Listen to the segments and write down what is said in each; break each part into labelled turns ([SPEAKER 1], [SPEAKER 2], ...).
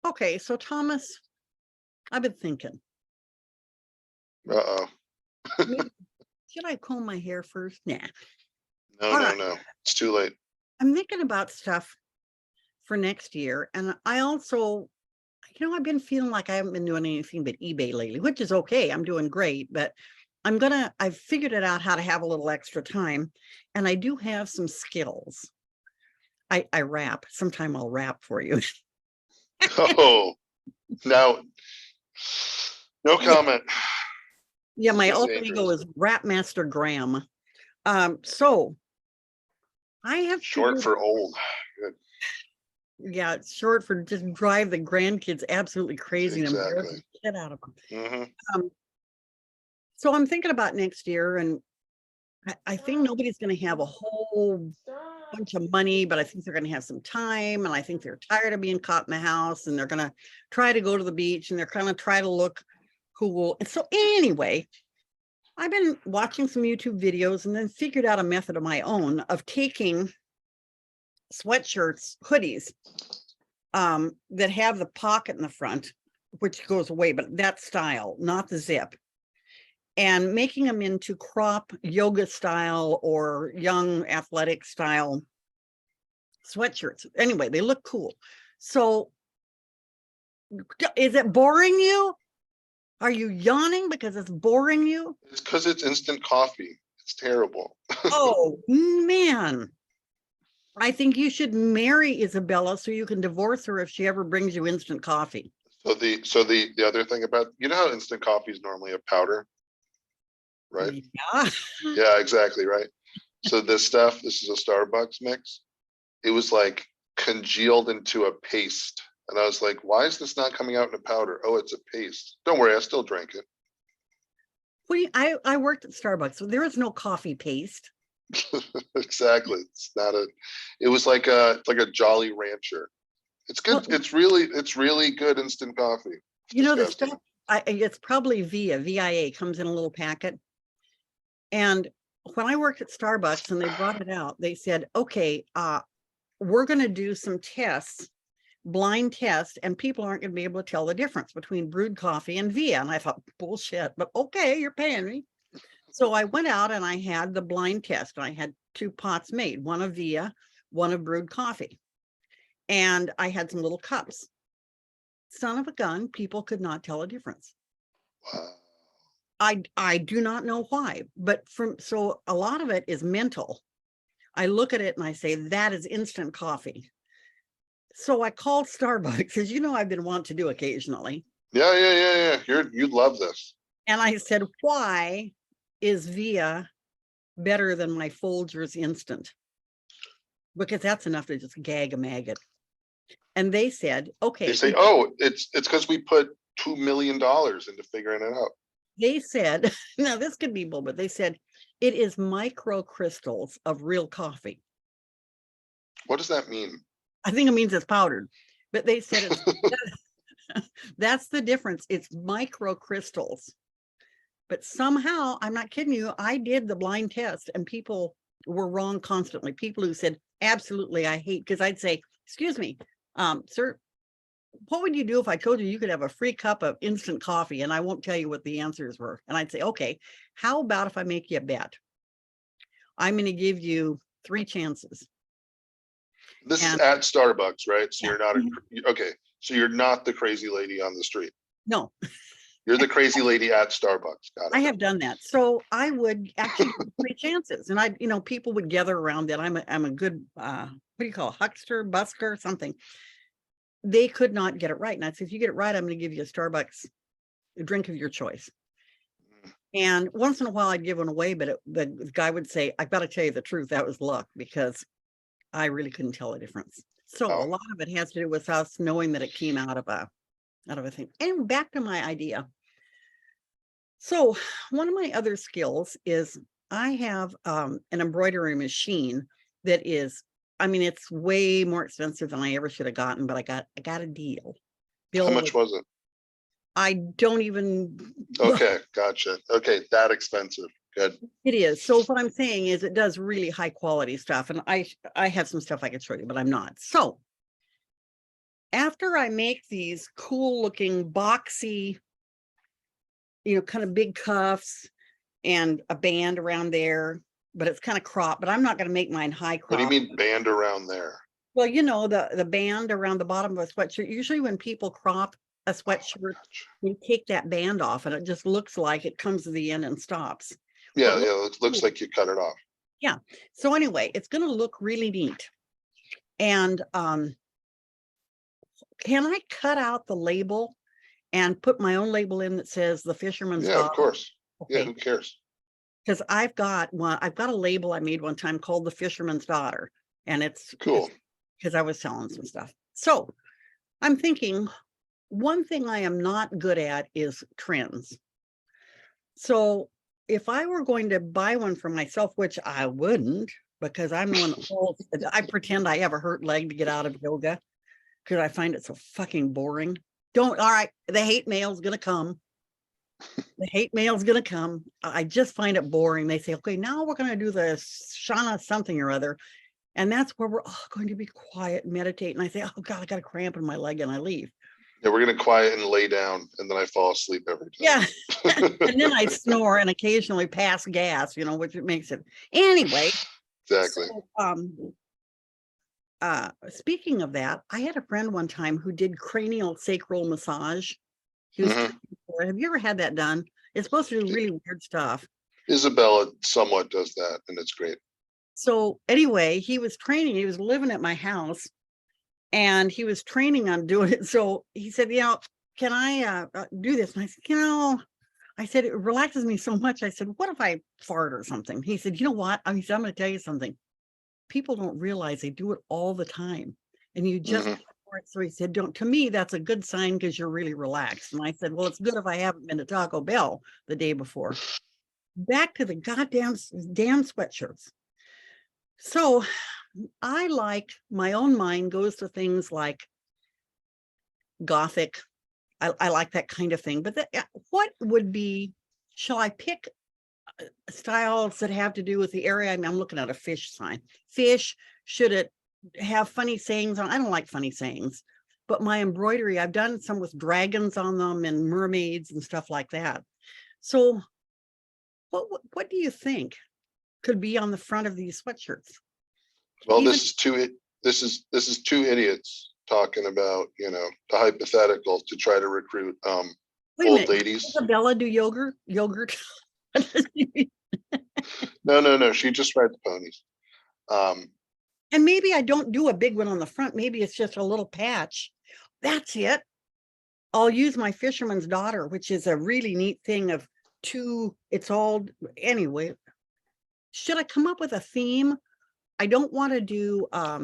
[SPEAKER 1] Okay, so Thomas, I've been thinking,
[SPEAKER 2] Uh-oh.
[SPEAKER 1] maybe, should I comb my hair first? Nah.
[SPEAKER 2] No,
[SPEAKER 1] All
[SPEAKER 2] no,
[SPEAKER 1] right.
[SPEAKER 2] no. It's too late.
[SPEAKER 1] I'm thinking about stuff for next year. And I also, I've been feeling like I haven't been doing anything but eBay lately, which is okay. I'm doing great, but I've figured it out how to have a little extra time. And I do have some skills. I rap. Sometime I'll rap for you.
[SPEAKER 2] Oh, now, no
[SPEAKER 1] Yeah.
[SPEAKER 2] comment.
[SPEAKER 1] Yeah,
[SPEAKER 2] This
[SPEAKER 1] my
[SPEAKER 2] is
[SPEAKER 1] alter ego
[SPEAKER 2] dangerous.
[SPEAKER 1] is Rap Master Graham. So I have
[SPEAKER 2] Short
[SPEAKER 1] figured,
[SPEAKER 2] for old. Good.
[SPEAKER 1] yeah, it's short for just drive the grandkids absolutely crazy and embarrass the
[SPEAKER 2] Exactly.
[SPEAKER 1] shit out of them.
[SPEAKER 2] Hmm.
[SPEAKER 1] Um, so I'm thinking about next year, and I think nobody's going to have a whole bunch of money, but I think they're going to have some time, and I think they're tired of being caught in the house, and they're going to try to go to the beach, and they're going to try to look cool. And so anyway, I've been watching some YouTube videos and then figured out a method of my own of taking sweatshirts, hoodies, that have the pocket in the front, which goes away, but that style, not the zip, and making them into crop yoga style or young athletic style sweatshirts. Anyway, they look cool. So is it boring you? Are you yawning because it's boring you?
[SPEAKER 2] It's because it's instant coffee. It's terrible.
[SPEAKER 1] Oh man. I think you should marry Isabella so you can divorce her if she ever brings you instant coffee.
[SPEAKER 2] So the other thing about, you know how instant coffee is normally a powder, right?
[SPEAKER 1] Yeah.
[SPEAKER 2] Yeah, exactly, right. So this is a Starbucks mix. It was like congealed into a paste. And I was like, why is this not coming out in a powder? Oh, it's a paste. Don't worry, I still drank it.
[SPEAKER 1] I worked at Starbucks, so there is no coffee paste.
[SPEAKER 2] Exactly. It was like a Jolly Rancher. It's
[SPEAKER 1] Well,
[SPEAKER 2] good. It's really good instant coffee. It's
[SPEAKER 1] the stuff,
[SPEAKER 2] disgusting.
[SPEAKER 1] it's probably VIA comes in a little packet. And when I worked at Starbucks and they brought it out, they said, okay, we're going to do some tests, blind tests, and people aren't going to be able to tell the difference between brewed coffee and Via. And I thought, bullshit, but okay, you're paying me. So I went out and I had the blind test. I had 2 pots made, one of Via, one of brewed coffee. And I had some little cups. Son of a gun, people could not tell a difference.
[SPEAKER 2] Wow.
[SPEAKER 1] I do not know why, but so a lot of it is mental. I look at it and I say, that is instant coffee. So I called Starbucks, as I've been wanting to do occasionally.
[SPEAKER 2] Yeah. You'd love this.
[SPEAKER 1] And I said, why is Via better than my Folgers instant? Because that's enough to just gag a maggot. And they said,
[SPEAKER 2] They
[SPEAKER 1] okay.
[SPEAKER 2] say, oh, it's because we put $2 million into figuring it out.
[SPEAKER 1] They said, now this could be bull, but they said it is microcrystals of real coffee.
[SPEAKER 2] What does that mean?
[SPEAKER 1] I think it means it's powdered, but they said it's that's the difference. It's microcrystals. But somehow, I'm not kidding you, I did the blind test and people were wrong constantly. People who said, absolutely, I hate, because I'd say, excuse me, sir, what would you do if I told you you could have a free cup of instant coffee? And I won't tell you what the answers were. And I'd say, okay, how about if I make you a bet? I'm going to give you 3 chances.
[SPEAKER 2] This is
[SPEAKER 1] And
[SPEAKER 2] at Starbucks, right? So
[SPEAKER 1] yeah,
[SPEAKER 2] you're not okay. So you're not the crazy lady on the street.
[SPEAKER 1] no,
[SPEAKER 2] You're the crazy lady at Starbucks. Got
[SPEAKER 1] I
[SPEAKER 2] it.
[SPEAKER 1] have done that. So I would actually give 3 chances. And people would gather around that. I'm a good, what do you call it? Huckster, busker, something. They could not get it right. And I said, if you get it right, I'm going to give you a Starbucks drink of your choice. And once in a while I'd give one away, but the guy would say, I've got to tell you the truth. That was luck, because I really couldn't tell the difference. So a
[SPEAKER 2] Oh,
[SPEAKER 1] lot of it has to do with us knowing that it came out of a thing. And back to my idea. So one of my other skills is I have an embroidery machine that is, it's way more expensive than I ever should have gotten, but I got a deal.
[SPEAKER 2] how
[SPEAKER 1] Bill,
[SPEAKER 2] much was it?
[SPEAKER 1] I don't even,
[SPEAKER 2] Okay, gotcha. Okay, that expensive. Good.
[SPEAKER 1] it is. So what I'm saying is it does really high quality stuff. And I have some stuff I could show you, but I'm not. So after I make these cool looking boxy, kind of big cuffs and a band around there, but it's kind of cropped, but I'm not going to make mine high
[SPEAKER 2] What do you
[SPEAKER 1] crop.
[SPEAKER 2] mean band around there?
[SPEAKER 1] Well, the band around the bottom of a sweatshirt, usually when people crop a sweatshirt, you take that band off and it just looks like it comes to the end and stops.
[SPEAKER 2] Yeah,
[SPEAKER 1] But
[SPEAKER 2] yeah, it looks like you cut it off.
[SPEAKER 1] yeah. So anyway, it's going to look really neat. And can I cut out the label and put my own label in that says the Fisherman's
[SPEAKER 2] Yeah, of
[SPEAKER 1] Daughter?
[SPEAKER 2] course. Yeah,
[SPEAKER 1] Okay.
[SPEAKER 2] who cares?
[SPEAKER 1] Because I've got a label I made one time called the Fisherman's Daughter, and it's
[SPEAKER 2] Cool.
[SPEAKER 1] because I was selling some stuff. So I'm thinking one thing I am not good at is trends. So if I were going to buy one for myself, which I wouldn't, because I'm the one that holds, I pretend I have a hurt leg to get out of yoga because I find it so fucking boring. All right, the hate mail's gonna come. The hate mail's gonna come. I just find it boring. They say, okay, now we're gonna do the Shana something or other. And that's where we're all going to be quiet and meditate. And I say, oh God, I got a cramp in my leg, and I leave.
[SPEAKER 2] Yeah, we're gonna quiet and lay down, and then I fall asleep every time.
[SPEAKER 1] Yeah. And then I snore and occasionally pass gas, which makes it anyway.
[SPEAKER 2] Exactly.
[SPEAKER 1] So, speaking of that, I had a friend one time who did cranial sacral massage. He was
[SPEAKER 2] Mhm.
[SPEAKER 1] have you ever had that done? It's supposed to do really weird stuff.
[SPEAKER 2] Isabella somewhat does that, and it's great.
[SPEAKER 1] So anyway, he was training, he was living at my house, and he was training on doing it. So he said, can I do this? And I said, it relaxes me so much. I said, what if I fart or something? He said, you know what? I'm going to tell you something. People don't realize they do it all the time. And you just,
[SPEAKER 2] Mhm.
[SPEAKER 1] so he said, to me, that's a good sign because you're really relaxed. And I said, well, it's good if I haven't been to Taco Bell the day before. Back to the damn sweatshirts. So my own mind goes to things like Gothic. I like that kind of thing. But what would be, shall I pick styles that have to do with the area? I'm looking at a fish sign. Fish, should it have funny sayings on? I don't like funny sayings. But my embroidery, I've done some with dragons on them and mermaids and stuff like that. So what do you think could be on the front of these sweatshirts?
[SPEAKER 2] Well,
[SPEAKER 1] Even,
[SPEAKER 2] this is two idiots talking about, the hypothetical to try to recruit
[SPEAKER 1] wait a
[SPEAKER 2] old
[SPEAKER 1] minute,
[SPEAKER 2] ladies.
[SPEAKER 1] Isabella do yogurt?
[SPEAKER 2] No, she just rides ponies.
[SPEAKER 1] And maybe I don't do a big one on the front. Maybe it's just a little patch. That's it. I'll use my Fisherman's Daughter, which is a really neat thing of it's all, anyway. Should I come up with a theme? I don't want to do, I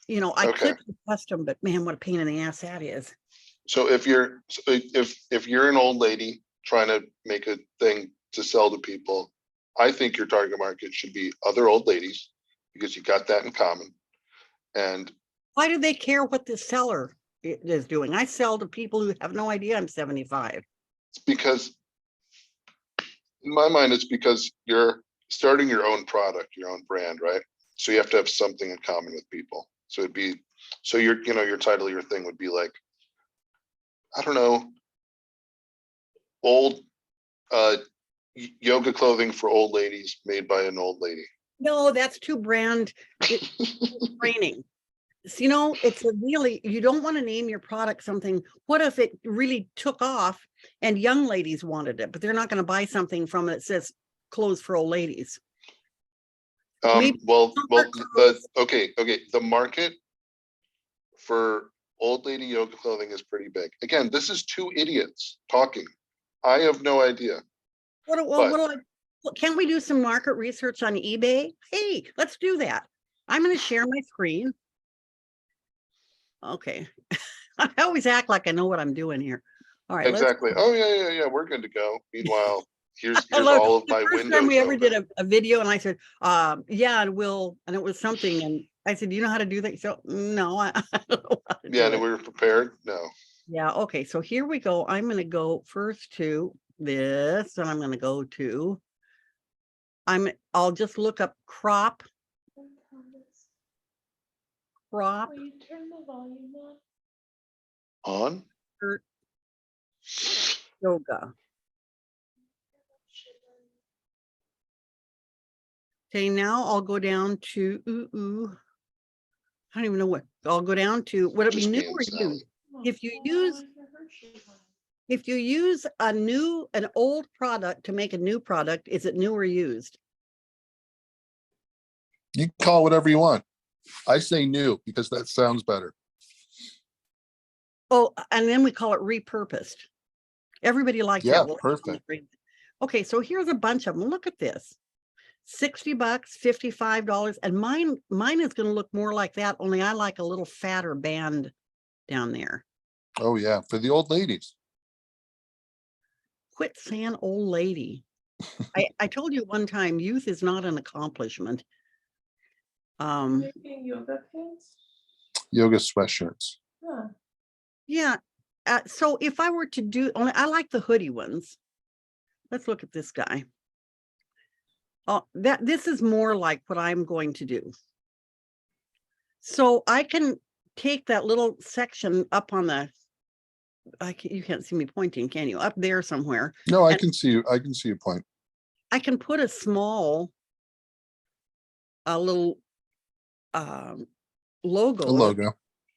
[SPEAKER 2] Okay.
[SPEAKER 1] could do custom, but man, what a pain in the ass that is.
[SPEAKER 2] So if you're an old lady trying to make a thing to sell to people, I think your target market should be other old ladies because you got that in common. And
[SPEAKER 1] Why do they care what the seller is doing? I sell to people who have no idea I'm 75.
[SPEAKER 2] it's because, in my mind, it's because you're starting your own product, your own brand, right? So you have to have something in common with people. So your title of your thing would be like, I don't know, old yoga clothing for old ladies made by an old lady.
[SPEAKER 1] No, that's too brand training. It's you don't want to name your product something. What if it really took off and young ladies wanted it, but they're not going to buy something from it that says clothes for old ladies?
[SPEAKER 2] Okay. The market for old lady yoga clothing is pretty big. Again, this is two idiots talking. I have no idea.
[SPEAKER 1] Can't we do some market research on eBay? Hey, let's do that. I'm going to share my screen. Okay. I always act like I know what I'm doing here. All right.
[SPEAKER 2] Exactly. Oh yeah. We're good to go. Meanwhile, here's all of my windows.
[SPEAKER 1] Time we ever did a video, and I said, yeah, and it was something, and I said, you know how to do that? So no, I don't know how to do
[SPEAKER 2] and
[SPEAKER 1] it.
[SPEAKER 2] we were prepared. No.
[SPEAKER 1] Yeah. Okay. So here we go. I'm going to go first to this, and I'm going to go to. I'll just look up crop.
[SPEAKER 3] Will you turn the volume on?
[SPEAKER 2] On?
[SPEAKER 1] Kurt Yoga. Okay, now I'll go down to, I don't even know what, I'll go down to, would it be
[SPEAKER 2] Just
[SPEAKER 1] new
[SPEAKER 2] being
[SPEAKER 1] or
[SPEAKER 2] Sally.
[SPEAKER 1] used? If you use an old product to make a new product, is it new or used?
[SPEAKER 3] You can call it whatever you want. I say new because that sounds better.
[SPEAKER 1] Oh, and then we call it repurposed. Everybody likes
[SPEAKER 3] Yeah,
[SPEAKER 1] that. Well,
[SPEAKER 3] perfect.
[SPEAKER 1] okay, so here's a bunch of them. Look at this. $60, $55, and mine is going to look more like that, only I like a little fatter band down there.
[SPEAKER 3] Oh yeah, for the old ladies.
[SPEAKER 1] Quit saying old lady. I told you one time, youth is not an accomplishment.
[SPEAKER 4] Making yoga pants?
[SPEAKER 3] Yoga sweatshirts.
[SPEAKER 4] Huh.
[SPEAKER 1] Yeah. So if I were to do, only I like the hoodie ones. Let's look at this guy. Oh, this is more like what I'm going to do. So I can take that little section up on the, you can't see me pointing, can you? Up there somewhere.
[SPEAKER 3] No, I
[SPEAKER 1] And-
[SPEAKER 3] can see you. I can see your point.
[SPEAKER 1] I can put a small, a little logo.
[SPEAKER 3] A logo.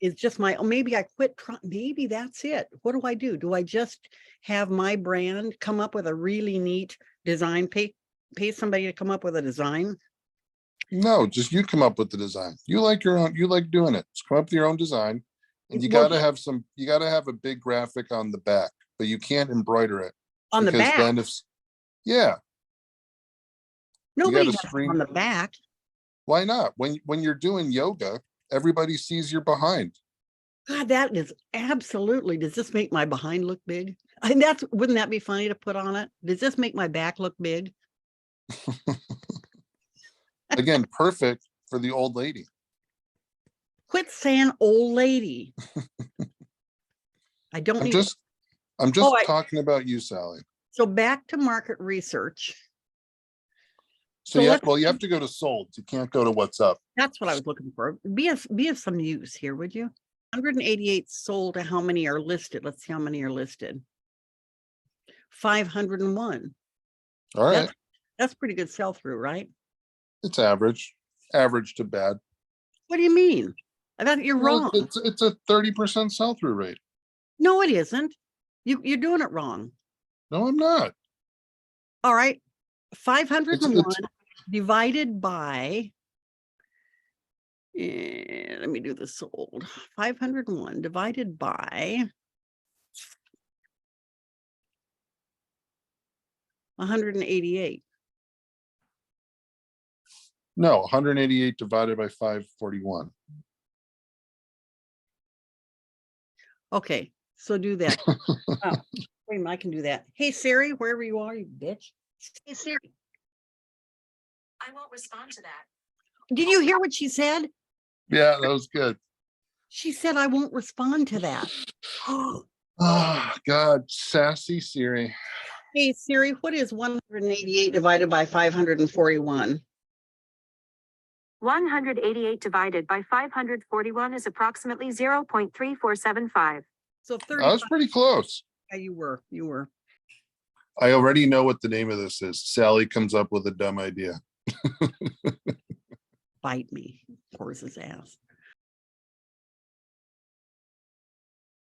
[SPEAKER 1] Is just my, oh, maybe I quit, maybe that's it. What do I do? Do I just have my brand come up with a really neat design, pay somebody to come up with a design?
[SPEAKER 3] No, just you come up with the design. You like your own, you like doing it. Just come up with your own design. And you
[SPEAKER 1] Well,
[SPEAKER 3] gotta have some, you gotta have a big graphic on the back, but you can't embroider it.
[SPEAKER 1] on the
[SPEAKER 3] because
[SPEAKER 1] back,
[SPEAKER 3] then if, yeah,
[SPEAKER 1] nobody
[SPEAKER 3] gotta
[SPEAKER 1] has it
[SPEAKER 3] screen-
[SPEAKER 1] on the back.
[SPEAKER 3] why not? When you're doing yoga, everybody sees your behind.
[SPEAKER 1] God, that is absolutely, does this make my behind look big? And that's, wouldn't that be funny to put on it? Does this make my back look big?
[SPEAKER 3] Again, perfect for the old lady.
[SPEAKER 1] Quit saying old lady. I don't
[SPEAKER 3] I'm
[SPEAKER 1] need,
[SPEAKER 3] just
[SPEAKER 1] I-
[SPEAKER 3] talking about you, Sally.
[SPEAKER 1] so back to market research.
[SPEAKER 3] So
[SPEAKER 1] So
[SPEAKER 3] yeah,
[SPEAKER 1] let's-
[SPEAKER 3] well, you have to go to sold. You can't go to what's up.
[SPEAKER 1] That's what I was looking for. Be of some use here, would you? 188 sold to how many are listed? Let's see how many are listed. 501.
[SPEAKER 3] All right,
[SPEAKER 1] That's pretty good sell through, right?
[SPEAKER 3] it's average to bad.
[SPEAKER 1] What do you mean? I thought you're
[SPEAKER 3] Well,
[SPEAKER 1] wrong.
[SPEAKER 3] It's a 30% sell-through rate.
[SPEAKER 1] No, it isn't. You're doing it wrong.
[SPEAKER 3] No, I'm not.
[SPEAKER 1] All right. 501
[SPEAKER 3] it's-
[SPEAKER 1] divided by, let me do the sold. 501 divided by 188.
[SPEAKER 3] No, 188 divided by 541.
[SPEAKER 1] Okay, so do that. Oh, wait a minute, I can do that. Hey Siri, wherever you are, you bitch. Hey Siri,
[SPEAKER 5] I won't respond to that.
[SPEAKER 1] did you hear what she said?
[SPEAKER 3] Yeah, that was good.
[SPEAKER 1] She said, I won't respond to that.
[SPEAKER 3] Oh, God, sassy Siri.
[SPEAKER 1] Hey Siri, what is 188 divided by 541?
[SPEAKER 5] 188 divided by 541 is approximately 0.3475.
[SPEAKER 1] So
[SPEAKER 3] That
[SPEAKER 1] 35.
[SPEAKER 3] was pretty close.
[SPEAKER 1] Yeah, you were.
[SPEAKER 3] I already know what the name of this is. Sally comes up with a dumb idea.
[SPEAKER 1] Bite me, horse's ass.